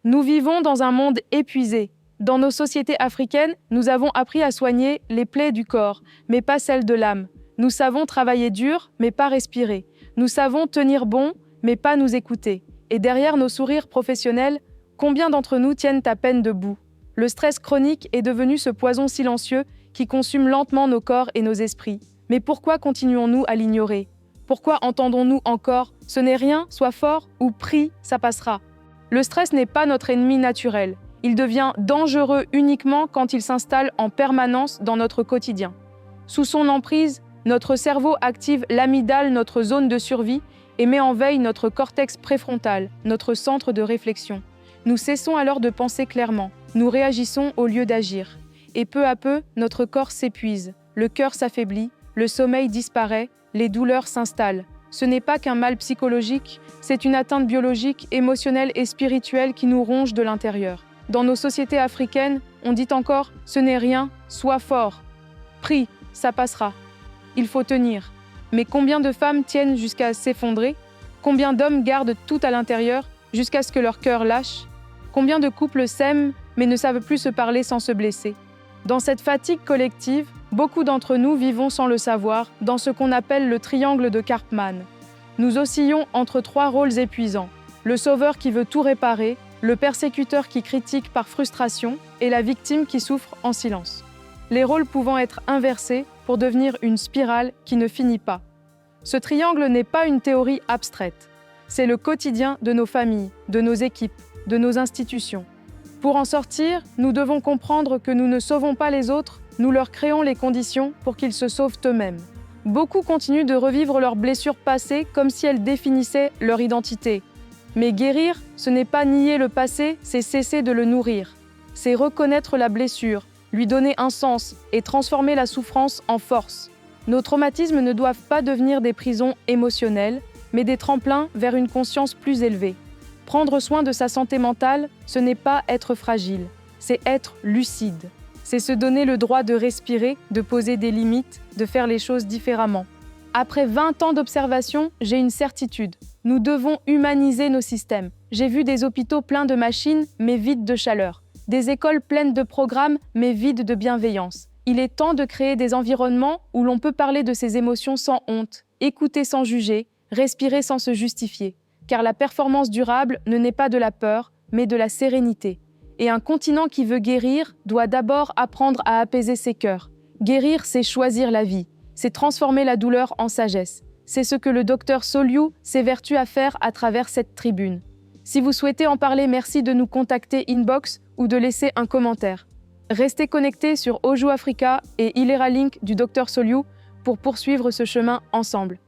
Nous vivons dans un monde épuisé. Dans nos sociétés africaines, nous avons appris à soigner les plaies du corps, mais pas celles de l'âme. Nous savons travailler dur, mais pas respirer. Nous savons tenir bon, mais pas nous écouter. Et derrière nos sourires professionnels, combien d'entre nous tiennent à peine debout? Le stress chronique est devenu ce poison silencieux qui consume lentement nos corps et nos esprits. Mais pourquoi continuons-nous à l'ignorer? Pourquoi entendons-nous encore « ce n'est rien, sois fort » ou « prie, ça passera ». Le stress n'est pas notre ennemi naturel. Il devient dangereux uniquement quand il s'installe en permanence dans notre quotidien. Sous son emprise, notre cerveau active l'amygdale, notre zone de survie, et met en veille notre cortex préfrontal, notre centre de réflexion. Nous cessons alors de penser clairement. Nous réagissons au lieu d'agir. Et peu à peu, notre corps s'épuise, le cœur s'affaiblit, le sommeil disparaît, les douleurs s'installent. Ce n'est pas qu'un mal psychologique, c'est une atteinte biologique, émotionnelle et spirituelle qui nous ronge de l'intérieur. Dans nos sociétés africaines, on dit encore « ce n'est rien, sois fort ». Prie, ça passera. Il faut tenir. Mais combien de femmes tiennent jusqu'à s'effondrer? Combien d'hommes gardent tout à l'intérieur jusqu'à ce que leur cœur lâche? Combien de couples s'aiment mais ne savent plus se parler sans se blesser? Dans cette fatigue collective, beaucoup d'entre nous vivons sans le savoir dans ce qu'on appelle le triangle de Karpman. Nous oscillons entre trois rôles épuisants. Le sauveur qui veut tout réparer, le persécuteur qui critique par frustration et la victime qui souffre en silence. Les rôles pouvant être inversés pour devenir une spirale qui ne finit pas. Ce triangle n'est pas une théorie abstraite. C'est le quotidien de nos familles, de nos équipes, de nos institutions. Pour en sortir, nous devons comprendre que nous ne sauvons pas les autres, nous leur créons les conditions pour qu'ils se sauvent eux-mêmes. Beaucoup continuent de revivre leurs blessures passées comme si elles définissaient leur identité. Mais guérir, ce n'est pas nier le passé, c'est cesser de le nourrir. C'est reconnaître la blessure, lui donner un sens et transformer la souffrance en force. Nos traumatismes ne doivent pas devenir des prisons émotionnelles, mais des tremplins vers une conscience plus élevée. Prendre soin de sa santé mentale, ce n'est pas être fragile, c'est être lucide. C'est se donner le droit de respirer, de poser des limites, de faire les choses différemment. Après 20 ans d'observation, j'ai une certitude. Nous devons humaniser nos systèmes. J'ai vu des hôpitaux pleins de machines, mais vides de chaleur. Des écoles pleines de programmes, mais vides de bienveillance. Il est temps de créer des environnements où l'on peut parler de ses émotions sans honte, écouter sans juger, respirer sans se justifier. Car la performance durable ne naît pas de la peur, mais de la sérénité. Et un continent qui veut guérir doit d'abord apprendre à apaiser ses cœurs. Guérir, c'est choisir la vie. C'est transformer la douleur en sagesse. C'est ce que le docteur Soliou s'évertue à faire à travers cette tribune. Si vous souhaitez en parler, merci de nous contacter inbox ou de laisser un commentaire. Restez connectés sur Ojo Africa et Ilera Link du docteur Soliou pour poursuivre ce chemin ensemble.